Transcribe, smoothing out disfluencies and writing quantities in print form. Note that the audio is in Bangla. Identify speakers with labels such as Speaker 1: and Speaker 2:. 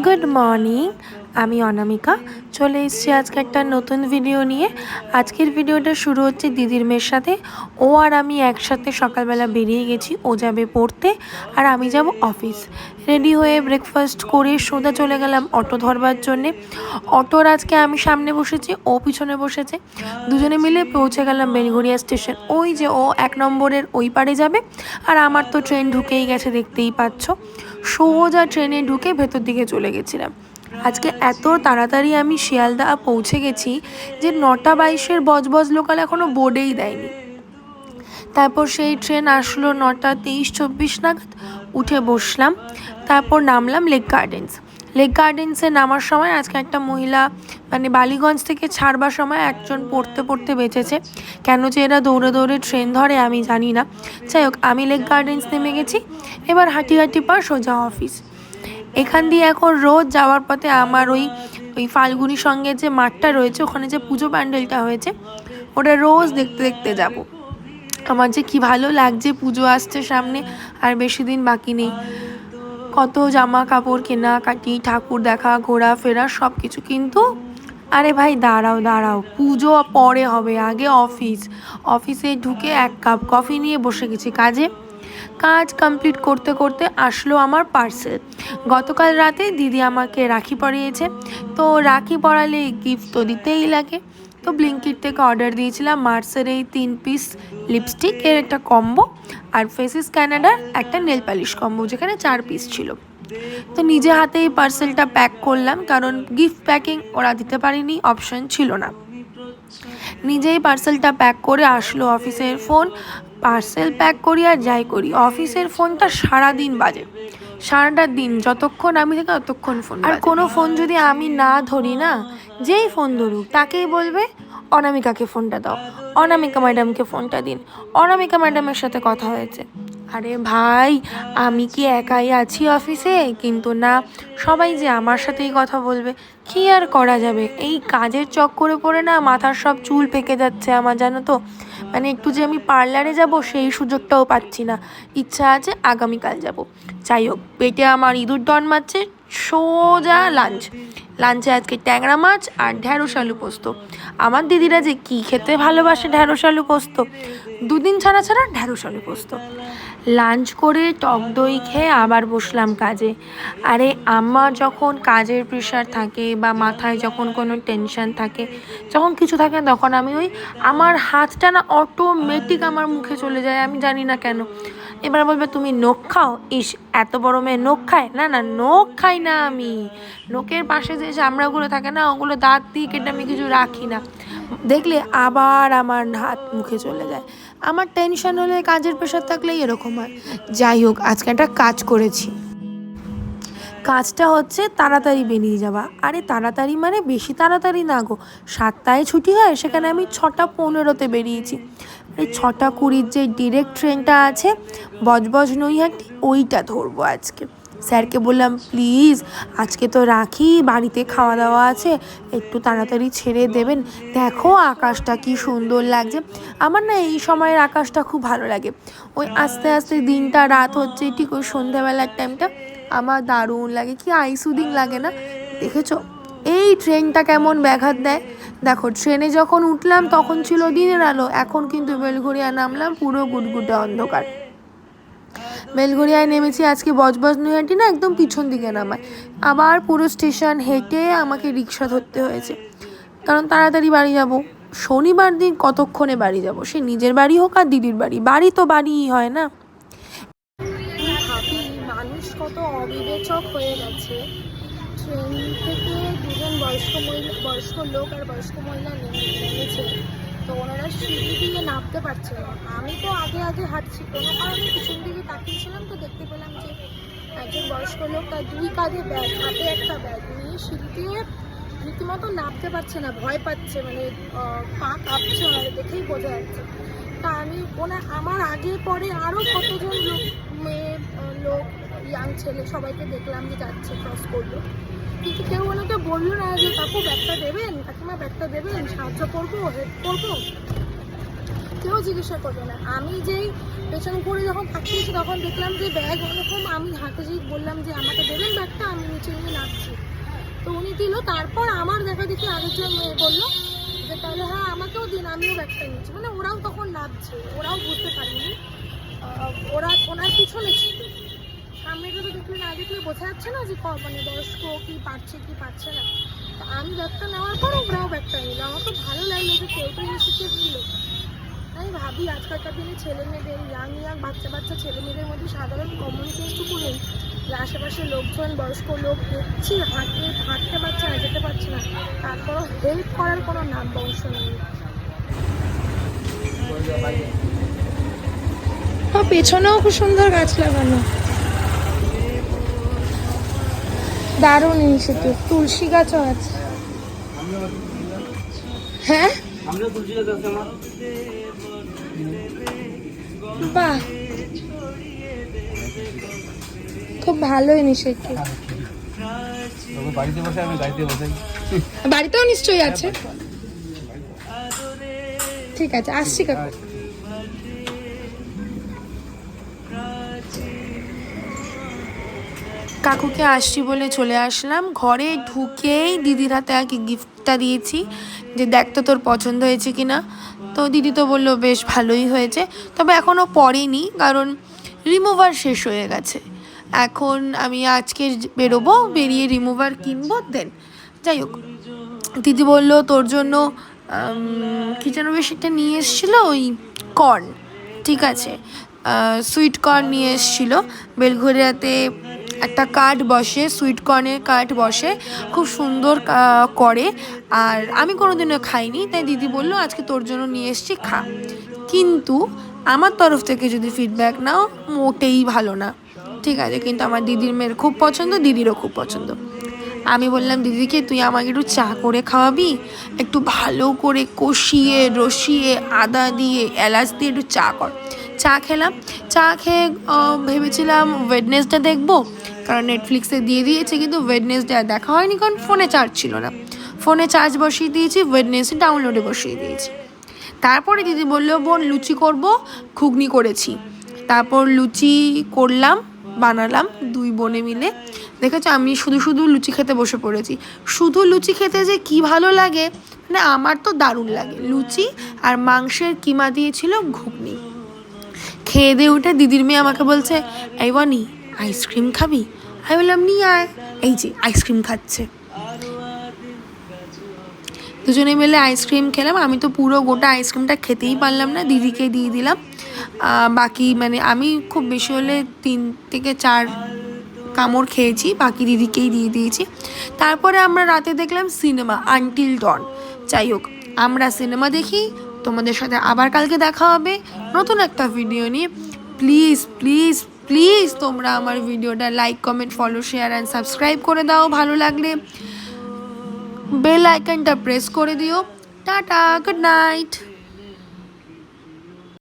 Speaker 1: গুড মর্নিং, আমি অনামিকা চলে এসেছি আজকে একটা নতুন ভিডিও নিয়ে। আজকের ভিডিওটা শুরু হচ্ছে দিদির মেয়ের সাথে। ও আর আমি একসাথে সকালবেলা বেরিয়ে গেছি। ও যাবে পড়তে আর আমি যাব অফিস। রেডি হয়ে ব্রেকফাস্ট করে সোজা চলে গেলাম অটো ধরবার জন্যে। অটোর আজকে আমি সামনে বসেছি, ও পিছনে বসেছে। দুজনে মিলে পৌঁছে গেলাম বেলঘরিয়া স্টেশন। ওই যে ও 1 নম্বরের ওই পারে যাবে আর আমার তো ট্রেন ঢুকেই গেছে, দেখতেই পাচ্ছ। সোজা ট্রেনে ঢুকে ভেতর দিকে চলে গেছিলাম। আজকে এত তাড়াতাড়ি আমি শিয়ালদা পৌঁছে গেছি যে 9টা 22-এর বজবজ লোকাল এখনও বোর্ডেই দেয়নি। তারপর সেই ট্রেন আসলো 9টা 23-24 নাগাদ। উঠে বসলাম, তারপর নামলাম লেক গার্ডেন্সে নামার সময় আজকে একটা মহিলা মানে বালিগঞ্জ থেকে ছাড়বার সময় একজন পড়তে পড়তে বেঁচেছে। কেন যে এরা দৌড়ে দৌড়ে ট্রেন ধরে আমি জানি না। যাই হোক, আমি লেক গার্ডেন্স নেমে গেছি। এবার হাঁটি পর সোজা অফিস। এখান দিয়ে এখন রোজ যাওয়ার পথে আমার ওই ফাল্গুনির সঙ্গে যে মাঠটা রয়েছে, ওখানে যে পুজো প্যান্ডেলটা হয়েছে, ওটা রোজ দেখতে দেখতে যাব। আমার যে কি ভালো লাগছে, পুজো আসছে সামনে, আর বেশি দিন বাকি নেই। কত জামা কাপড় কেনাকাটি, ঠাকুর দেখা, ঘোরাফেরা সব কিছু। কিন্তু আরে ভাই দাঁড়াও, পুজো পরে হবে, আগে অফিসে ঢুকে 1 কাপ কফি নিয়ে বসে গেছি কাজ কমপ্লিট করতে করতে আসলো আমার পার্সেল। গতকাল রাতে দিদি আমাকে রাখি পরিয়েছে, তো রাখি পরালে গিফট তো দিতেই লাগে। তো ব্লিঙ্কিট থেকে অর্ডার দিয়েছিলাম মার্সের এই 3 পিস লিপস্টিক এর একটা কম্বো আর ফেসিস ক্যানাডার একটা নেল পালিশ কম্বো, যেখানে 4 পিস ছিল। তো নিজে হাতেই পার্সেলটা প্যাক করলাম, কারণ গিফট প্যাকিং ওরা দিতে পারেনি, অপশন ছিল না। নিজেই পার্সেলটা প্যাক করে আসলো অফিসের ফোন। পার্সেল প্যাক করি আর যাই করি, অফিসের ফোনটা সারাদিন বাজে। সারাটা দিন যতক্ষণ আমি থাকি ততক্ষণ ফোন। আর কোনো ফোন যদি আমি না ধরি না, যেই ফোন ধরুক তাকেই বলবে অনামিকাকে ফোনটা দাও, অনামিকা ম্যাডামকে ফোনটা দিন, অনামিকা ম্যাডামের সাথে কথা হয়েছে। আরে ভাই, আমি কি একাই আছি অফিসে? কিন্তু না, সবাই যে আমার সাথেই কথা বলবে। কী আর করা যাবে, এই কাজের চক্করে পড়ে না মাথার সব চুল পেকে যাচ্ছে আমার, জানো তো। মানে একটু যে আমি পার্লারে যাব সেই সুযোগটাও পাচ্ছি না। ইচ্ছা আছে আগামীকাল যাব। যাই হোক, পেটে আমার ইঁদুর ডন মারছে। সোজা লাঞ্চে আজকে ট্যাংরা মাছ আর ঢ্যাঁড়স আলু পোস্ত। আমার দিদিরা যে কী খেতে ভালোবাসে ঢ্যাঁড়স আলু পোস্ত, 2 দিন ছাড়া ঢ্যাঁড়স আলু পোস্ত। লাঞ্চ করে টক দই খেয়ে আবার বসলাম কাজে। আরে আমার যখন কাজের প্রেশার থাকে বা মাথায় যখন কোনো টেনশন থাকে, যখন কিছু থাকে, তখন আমি আমার হাতটা না অটোমেটিক আমার মুখে চলে যায়, আমি জানি না কেন। এবার বলবে তুমি নখ খাও? ইস, এত বড় মেয়ে নখ খায়? না, নখ খাই না আমি। নখের পাশে যে চামড়াগুলো থাকে না, ওগুলো দাঁত দিয়ে কেটে আমি কিছু রাখি না। দেখলে আবার আমার হাত মুখে চলে যায়। আমার টেনশন হলে, কাজের প্রেশার থাকলেই এরকম হয়। যাই হোক, আজকে একটা কাজ করেছি। কাজটা হচ্ছে তাড়াতাড়ি বেরিয়ে যাওয়া। আরে তাড়াতাড়ি মানে বেশি তাড়াতাড়ি না গো, 7টায় ছুটি হয়, সেখানে আমি 6টা 15-তে বেরিয়েছি। এই 6টা 20-র যে ডিরেক্ট ট্রেনটা আছে বজবজ নৈহাটি, ওইটা ধরবো আজকে। স্যারকে বললাম প্লিজ আজকে তো রাখি, বাড়িতে খাওয়া দাওয়া আছে, একটু তাড়াতাড়ি ছেড়ে দেবেন। দেখো আকাশটা কি সুন্দর লাগছে। আমার না এই সময়ের আকাশটা খুব ভালো লাগে। ওই আস্তে আস্তে দিনটা রাত হচ্ছে, ঠিক ওই সন্ধ্যাবেলার টাইমটা আমার দারুণ লাগে। কি আইসুদিং লাগে না? দেখেছো এই ট্রেনটা কেমন ব্যাঘাত দেয়? দেখো, ট্রেনে যখন উঠলাম তখন ছিল দিনের আলো, এখন কিন্তু বেলঘরিয়া নামলাম পুরো গুটগুটে অন্ধকার। বেলঘরিয়ায় নেমেছি আজকে বজবজ নৈহাটি না, একদম পিছন দিকে নামায়। আবার পুরো স্টেশন হেঁটে আমাকে রিক্সা ধরতে হয়েছে, কারণ তাড়াতাড়ি বাড়ি যাব। শনিবার দিন কতক্ষণে বাড়ি যাব, সে নিজের বাড়ি হোক আর দিদির বাড়ি, বাড়ি তো বাড়িই হয় না।
Speaker 2: ভাবি মানুষ কত অবিবেচক হয়ে গেছে। ট্রেন থেকে 2জন বয়স্ক লোক আর বয়স্ক মহিলা নেমেছে, তো ওনারা সিঁড়ি দিয়ে নামতে পারছে না। আমি তো আগে হাঁটছি, কোনো কারণে পিছন দিকে তাকিয়েছিলাম, তো দেখতে পেলাম যে একজন বয়স্ক লোক তার 2 কাঁধে ব্যাগ, হাতে একটা ব্যাগ নিয়ে সিঁড়ি দিয়ে রীতিমতো নামতে পারছে না, ভয় পাচ্ছে, মানে পা কাঁপছে, ওনারা দেখেই বোঝা যাচ্ছে। তা আমি আমার আগে পরে আরও কতজন লোক ইয়াং ছেলে সবাইকে দেখলাম যে যাচ্ছে, ক্রস করলো, কিন্তু কেউ ওনাকে বললো না যে কাকু ব্যাগটা দেবেন, কাকিমা ব্যাগটা দেবেন, সাহায্য করবো, হেল্প করবো। কেউ জিজ্ঞাসা করবে না। আমি যেই পেছন ঘুরে যখন থাকতেছি তখন দেখলাম যে ব্যাগ ওরকম, আমি হাতে যেই বললাম যে আমাকে দেবেন ব্যাগটা, আমি নিচে নিয়ে নামছি, তো উনি দিল। তারপর আমার দেখা দেখি আরেকজন মেয়ে বললো যে তাহলে হ্যাঁ আমাকেও দিন, আমিও ব্যাগটা নিচ্ছি। মানে ওরাও তখন নামছে, ওরাও বুঝতে পারেনি, ওনার পিছনে ছিল। সামনেটা তো দেখলে না দেখলে বোঝা যাচ্ছে না যে মানে বয়স্ক কি পারছে কি পারছে না। তো আমি ব্যাগটা নেওয়ার পর ওরাও ব্যাগটা নিল। আমার তো ভালো লাগলো যে কেউ তো ইনিশিয়েটিভ ছিল। আমি ভাবি আজকালকার দিনে ছেলে মেয়েদের, ইয়াং বাচ্চা ছেলে মেয়েদের মধ্যে সাধারণ কমন সেন্সটুকু নেই যে আশেপাশে লোকজন, বয়স্ক লোক দেখছি হাঁটতে পারছে না, যেতে পারছে না, তারপরও হেল্প করার কোনো নাম বংশ নেই। পেছনেও খুব সুন্দর গাছ লাগানো, দারুণ ইনিশিয়েটিভ। তুলসী গাছও আছে। হ্যাঁ বাহ, খুব ভালো ইনিশিয়েটিভ। বাড়িতেও নিশ্চয়ই আছে। ঠিক আছে, আসছি কাকু।
Speaker 1: কাকুকে আসছি বলে চলে আসলাম। ঘরে ঢুকেই দিদির হাতে আর কি গিফটটা দিয়েছি যে দেখ তো তোর পছন্দ হয়েছে কি না। তো দিদি তো বললো বেশ ভালোই হয়েছে, তবে এখনও পরেনি কারণ রিমুভার শেষ হয়ে গেছে। এখন আমি আজকে বেরোবো, বেরিয়ে রিমুভার কিনবো দেন। যাই হোক, দিদি বললো তোর জন্য কী যেন বেশ একটা নিয়ে এসেছিলো, ওই কর্ন, ঠিক আছে, সুইট কর্ন নিয়ে এসেছিলো। বেলঘরিয়াতে একটা কার্ট বসে, সুইট কর্নের কার্ট বসে, খুব সুন্দর করে। আর আমি কোনোদিনও খাইনি, তাই দিদি বললো আজকে তোর জন্য নিয়ে এসেছি, খা। কিন্তু আমার তরফ থেকে যদি ফিডব্যাক নাও, মোটেই ভালো না, ঠিক আছে। কিন্তু আমার দিদির মেয়ের খুব পছন্দ, দিদিরও খুব পছন্দ। আমি বললাম দিদিকে তুই আমাকে একটু চা করে খাওয়াবি, একটু ভালো করে কষিয়ে রসিয়ে আদা দিয়ে এলাচ দিয়ে একটু চা কর। চা খেলাম। চা খেয়ে ভেবেছিলাম ওয়েডনেসডে দেখবো, কারণ নেটফ্লিক্সে দিয়ে দিয়েছে, কিন্তু ওয়েডনেসডে আর দেখা হয়নি কারণ ফোনে চার্জ ছিল না। ফোনে চার্জ বসিয়ে দিয়েছি, ওয়েডনেসডে ডাউনলোডে বসিয়ে দিয়েছি। তারপরে দিদি বললো বোন লুচি করব, ঘুগনি করেছি। তারপর লুচি করলাম, বানালাম দুই বোনে মিলে। দেখেছো আমি শুধু লুচি খেতে বসে পড়েছি। শুধু লুচি খেতে যে কি ভালো লাগে, মানে আমার তো দারুণ লাগে। লুচি আর মাংসের কিমা দিয়েছিল ঘুগনি। খেয়ে দিয়ে উঠে দিদির মেয়ে আমাকে বলছে এই বনি আইসক্রিম খাবি? আমি বললাম নিয়ে আয়। এই যে আইসক্রিম খাচ্ছে। দুজনে মিলে আইসক্রিম খেলাম। আমি তো পুরো গোটা আইসক্রিমটা খেতেই পারলাম না, দিদিকে দিয়ে দিলাম। বাকি মানে আমি খুব বেশি হলে 3 থেকে 4 কামড় খেয়েছি, বাকি দিদিকেই দিয়ে দিয়েছি। তারপরে আমরা রাতে দেখলাম সিনেমা আনটিল ডন। যাই হোক, আমরা সিনেমা দেখি। তোমাদের সাথে আবার কালকে দেখা হবে নতুন একটা ভিডিও নিয়ে। প্লিজ প্লিজ প্লিজ তোমরা আমার ভিডিওটা like, comment, follow, share and subscribe করে দাও। ভালো লাগলে বেল আইকনটা প্রেস করে দিও। Tata, good night.